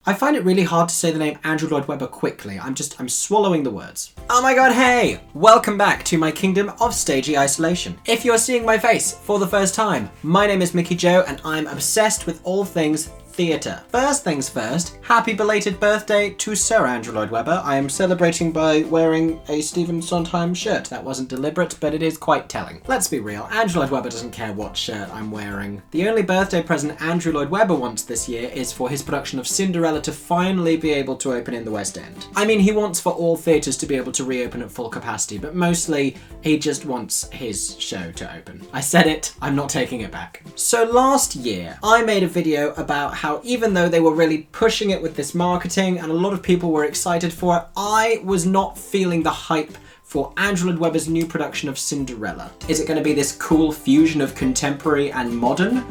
I find it really hard to say the name Andrew Lloyd Webber quickly. I'm swallowing the words. Oh my god, hey! Welcome back to my kingdom of stagey isolation. If you're seeing my face for the first time, my name is Mickey Joe and I'm obsessed with all things theatre. First things first, happy belated birthday to Sir Andrew Lloyd Webber. I am celebrating by wearing a Stephen Sondheim shirt. That wasn't deliberate, but it is quite telling. Let's be real, Andrew Lloyd Webber doesn't care what shirt I'm wearing. The only birthday present Andrew Lloyd Webber wants this year is for his production of Cinderella to finally be able to open in the West End. I mean, he wants for all theatres to be able to reopen at full capacity, but mostly he just wants his show to open. I said it, I'm not taking it back. So last year, I made a video about how even though they were really pushing it with this marketing and a lot of people were excited for it, I was not feeling the hype for Andrew Lloyd Webber's new production of Cinderella. Is it going to be this cool fusion of contemporary and modern?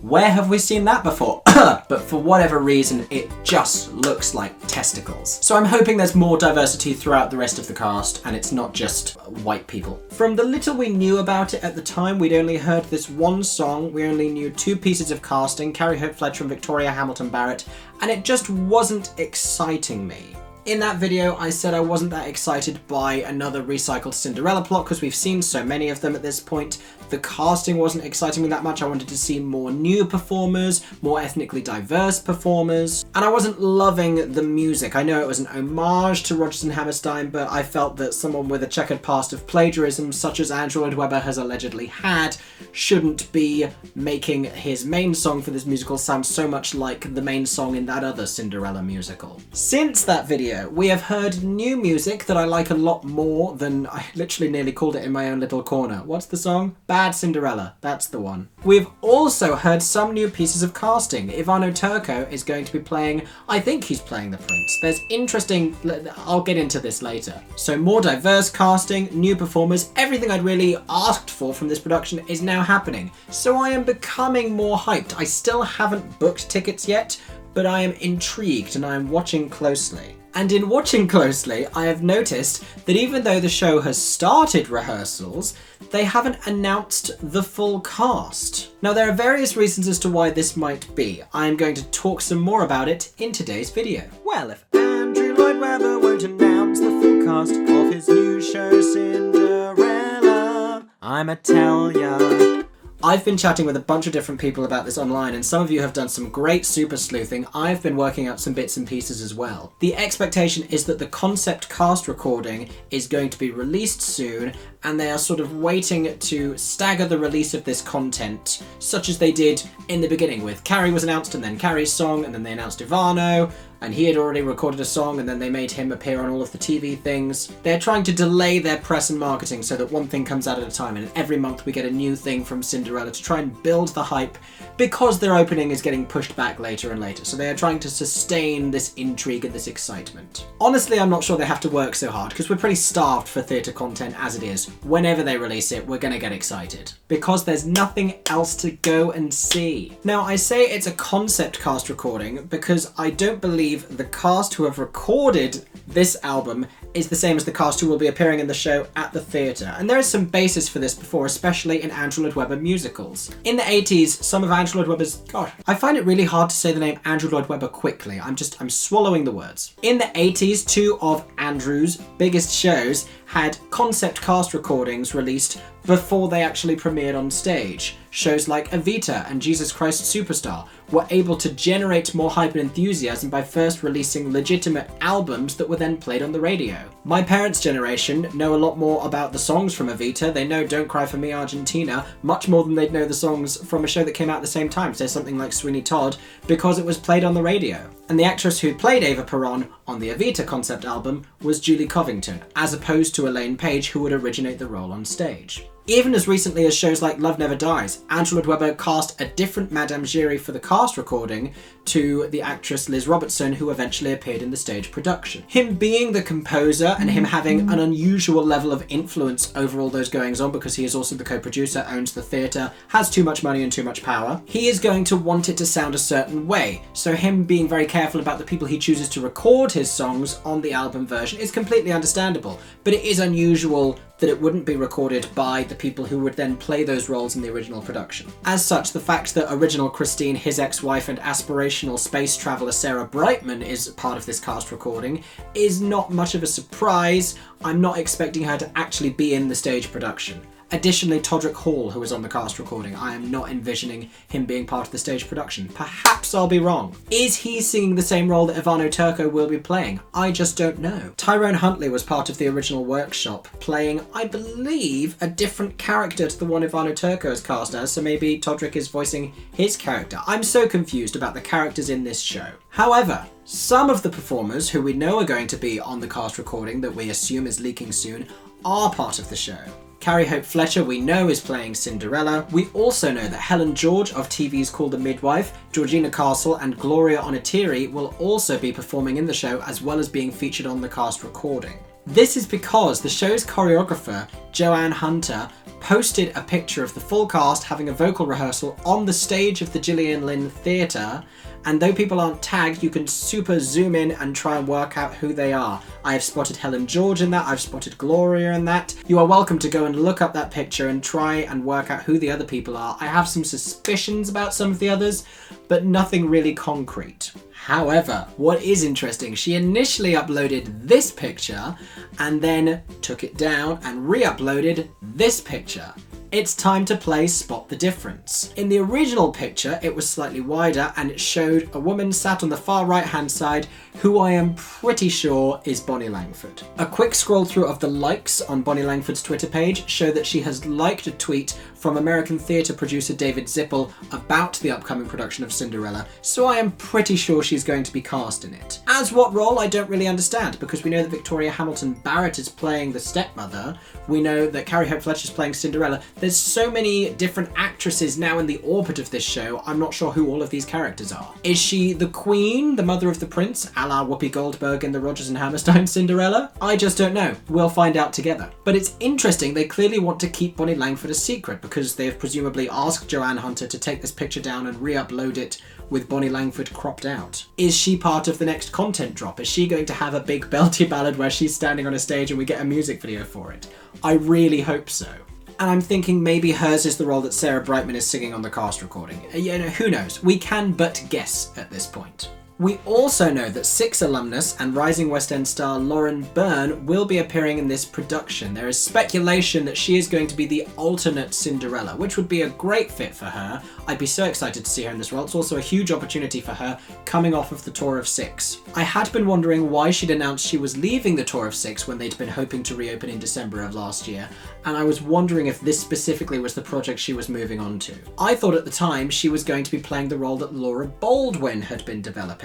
Where have we seen that before? But for whatever reason, it just looks like testicles. So I'm hoping there's more diversity throughout the rest of the cast and it's not just white people. From the little we knew about it at the time, we'd only heard this one song, we only knew 2 pieces of casting, Carrie Hope Fletcher and Victoria Hamilton Barrett, and it just wasn't exciting me. In that video, I said I wasn't that excited by another recycled Cinderella plot because we've seen so many of them at this point. The casting wasn't exciting me that much. I wanted to see more new performers, more ethnically diverse performers, and I wasn't loving the music. I know it was an homage to Rodgers and Hammerstein, but I felt that someone with a checkered past of plagiarism, such as Andrew Lloyd Webber has allegedly had, shouldn't be making his main song for this musical sound so much like the main song in that other Cinderella musical. Since that video, we have heard new music that I like a lot more than I literally nearly called it in my own little corner. What's the song? Bad Cinderella. That's the one. We've also heard some new pieces of casting. Ivano Turco is going to be playing, I think he's playing the prince. There's interesting, I'll get into this later. So more diverse casting, new performers, everything I'd really asked for from this production is now happening. So I am becoming more hyped. I still haven't booked tickets yet, but I am intrigued and I am watching closely. And in watching closely, I have noticed that even though the show has started rehearsals, they haven't announced the full cast. Now there are various reasons as to why this might be. I am going to talk some more about it in today's video. Well, if Andrew Lloyd Webber won't announce the full cast of his new show Cinderella, I'ma tell ya. I've been chatting with a bunch of different people about this online and some of you have done some great super sleuthing. I've been working out some bits and pieces as well. The expectation is that the concept cast recording is going to be released soon and they are sort of waiting to stagger the release of this content, such as they did in the beginning with Carrie was announced and then Carrie's song and then they announced Ivano, and he had already recorded a song and then they made him appear on all of the TV things. They're trying to delay their press and marketing so that one thing comes out at a time and every month we get a new thing from Cinderella to try and build the hype because their opening is getting pushed back later and later. So they are trying to sustain this intrigue and this excitement. Honestly, I'm not sure they have to work so hard because we're pretty starved for theatre content as it is. Whenever they release it, we're gonna get excited because there's nothing else to go and see. Now, I say it's a concept cast recording because I don't believe the cast who have recorded this album is the same as the cast who will be appearing in the show at the theatre. And there is some basis for this before, especially in Andrew Lloyd Webber musicals. In the 80s, some of Andrew Lloyd Webber's, God, I find it really hard to say the name Andrew Lloyd Webber quickly. I'm swallowing the words. In the 80s, 2 of Andrew's biggest shows had concept cast recordings released before they actually premiered on stage. Shows like Evita and Jesus Christ Superstar were able to generate more hype and enthusiasm by first releasing legitimate albums that were then played on the radio. My parents' generation know a lot more about the songs from Evita. They know Don't Cry For Me Argentina much more than they'd know the songs from a show that came out at the same time, say something like Sweeney Todd, because it was played on the radio. And the actress who played Ava Peron on the Evita concept album was Julie Covington, as opposed to Elaine Page, who would originate the role on stage. Even as recently as shows like Love Never Dies, Andrew Lloyd Webber cast a different Madame Giry for the cast recording to the actress Liz Robertson, who eventually appeared in the stage production. Him being the composer and him having an unusual level of influence over all those goings on, because he is also the co-producer, owns the theatre, has too much money and too much power, he is going to want it to sound a certain way. So him being very careful about the people he chooses to record his songs on the album version is completely understandable, but it is unusual that it wouldn't be recorded by the people who would then play those roles in the original production. As such, the fact that original Christine, his ex-wife, and aspirational space traveller Sarah Brightman is part of this cast recording is not much of a surprise. I'm not expecting her to actually be in the stage production. Additionally, Todrick Hall, who was on the cast recording, I am not envisioning him being part of the stage production. Perhaps I'll be wrong. Is he singing the same role that Ivano Turco will be playing? I just don't know. Tyrone Huntley was part of the original workshop, playing, I believe, a different character to the one Ivano Turco is cast as, so maybe Todrick is voicing his character. I'm so confused about the characters in this show. However, some of the performers who we know are going to be on the cast recording that we assume is leaking soon are part of the show. Carrie Hope Fletcher, we know, is playing Cinderella. We also know that Helen George of TV's Call the Midwife, Georgina Castle, and Gloria Onatiri will also be performing in the show, as well as being featured on the cast recording. This is because the show's choreographer, Joanne Hunter, posted a picture of the full cast having a vocal rehearsal on the stage of the Gillian Lynne Theatre, and though people aren't tagged, you can super zoom in and try and work out who they are. I have spotted Helen George in that, I've spotted Gloria in that. You are welcome to go and look up that picture and try and work out who the other people are. I have some suspicions about some of the others, but nothing really concrete. However, what is interesting, she initially uploaded this picture and then took it down and re-uploaded this picture. It's time to play Spot the Difference. In the original picture, it was slightly wider and it showed a woman sat on the far right hand side who I am pretty sure is Bonnie Langford. A quick scroll through of the likes on Bonnie Langford's Twitter page show that she has liked a tweet from American theatre producer David Zippel about the upcoming production of Cinderella, so I am pretty sure she's going to be cast in it. As what role, I don't really understand, because we know that Victoria Hamilton Barrett is playing the stepmother, we know that Carrie Hope Fletcher is playing Cinderella. There's so many different actresses now in the orbit of this show, I'm not sure who all of these characters are. Is she the queen, the mother of the prince, a la Whoopi Goldberg in the Rodgers and Hammerstein Cinderella? I just don't know. We'll find out together. But it's interesting, they clearly want to keep Bonnie Langford a secret, because they've presumably asked Joanne Hunter to take this picture down and re-upload it with Bonnie Langford cropped out. Is she part of the next content drop? Is she going to have a big belty ballad where she's standing on a stage and we get a music video for it? I really hope so. And I'm thinking maybe hers is the role that Sarah Brightman is singing on the cast recording. You know, who knows? We can but guess at this point. We also know that Six alumnus and rising West End star Lauren Byrne will be appearing in this production. There is speculation that she is going to be the alternate Cinderella, which would be a great fit for her. I'd be so excited to see her in this role. It's also a huge opportunity for her coming off of the Tour of Six. I had been wondering why she'd announced she was leaving the Tour of Six when they'd been hoping to reopen in December of last year, and I was wondering if this specifically was the project she was moving on to. I thought at the time she was going to be playing the role that Laura Baldwin had been developing.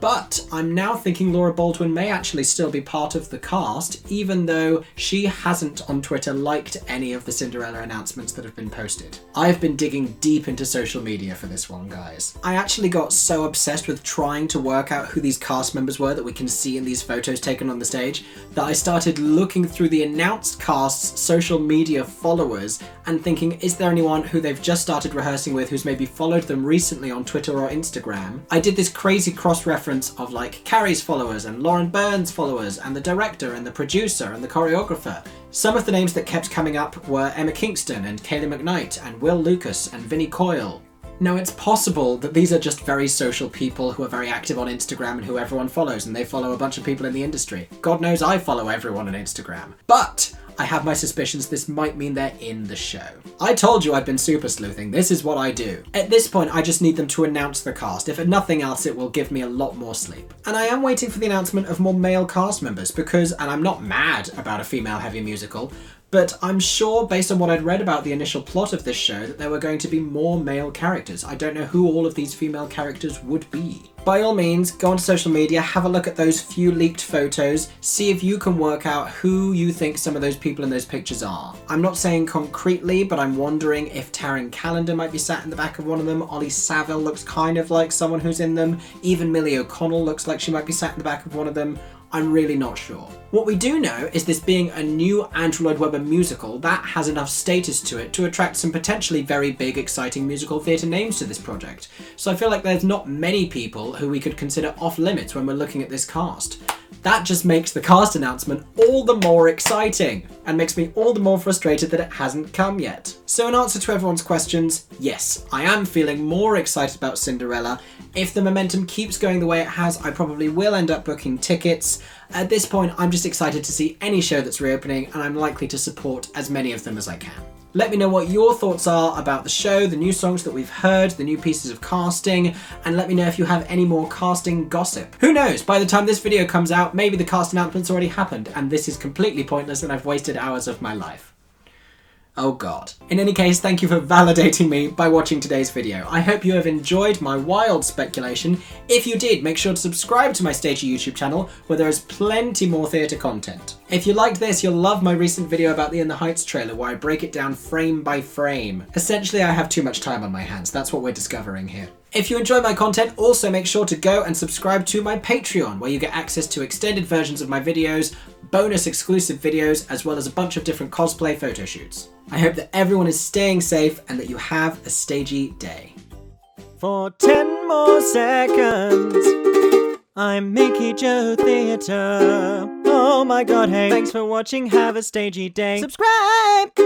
But I'm now thinking Laura Baldwin may actually still be part of the cast, even though she hasn't on Twitter liked any of the Cinderella announcements that have been posted. I've been digging deep into social media for this one, guys. I actually got so obsessed with trying to work out who these cast members were that we can see in these photos taken on the stage, that I started looking through the announced cast's social media followers and thinking, is there anyone who they've just started rehearsing with who's maybe followed them recently on Twitter or Instagram? I did this crazy cross-reference of like Carrie's followers and Lauren Byrne's followers and the director and the producer and the choreographer. Some of the names that kept coming up were Emma Kingston and Kaylee McKnight and Will Lucas and Vinnie Coyle. Now, it's possible that these are just very social people who are very active on Instagram and who everyone follows, and they follow a bunch of people in the industry. God knows I follow everyone on Instagram. But I have my suspicions this might mean they're in the show. I told you I'd been super sleuthing. This is what I do. At this point, I just need them to announce the cast. If for nothing else, it will give me a lot more sleep. And I am waiting for the announcement of more male cast members because, and I'm not mad about a female-heavy musical, but I'm sure, based on what I'd read about the initial plot of this show, that there were going to be more male characters. I don't know who all of these female characters would be. By all means, go onto social media, have a look at those few leaked photos, see if you can work out who you think some of those people in those pictures are. I'm not saying concretely, but I'm wondering if Taryn Calendar might be sat in the back of one of them. Ollie Saville looks kind of like someone who's in them. Even Millie O'Connell looks like she might be sat in the back of one of them. I'm really not sure. What we do know is this being a new Andrew Lloyd Webber musical, that has enough status to it to attract some potentially very big, exciting musical theatre names to this project. So I feel like there's not many people who we could consider off limits when we're looking at this cast. that just makes the cast announcement all the more exciting and makes me all the more frustrated that it hasn't come yet. So in answer to everyone's questions, yes, I am feeling more excited about Cinderella. If the momentum keeps going the way it has, I probably will end up booking tickets. At this point, I'm just excited to see any show that's reopening, and I'm likely to support as many of them as I can. Let me know what your thoughts are about the show, the new songs that we've heard, the new pieces of casting, and let me know if you have any more casting gossip. Who knows, by the time this video comes out, maybe the cast announcement's already happened and this is completely pointless and I've wasted hours of my life. Oh god. In any case, thank you for validating me by watching today's video. I hope you have enjoyed my wild speculation. If you did, make sure to subscribe to my Stagey YouTube channel, where there is plenty more theatre content. If you liked this, you'll love my recent video about the In the Heights trailer, where I break it down frame by frame. Essentially, I have too much time on my hands. That's what we're discovering here. If you enjoy my content, also make sure to go and subscribe to my Patreon, where you get access to extended versions of my videos, bonus exclusive videos, as well as a bunch of different cosplay photo shoots. I hope that everyone is staying safe and that you have a stagey day. For 10 more seconds, I'm Mickey Joe Theatre. Oh my god, hey. Thanks for watching, have a stagey day. Subscribe!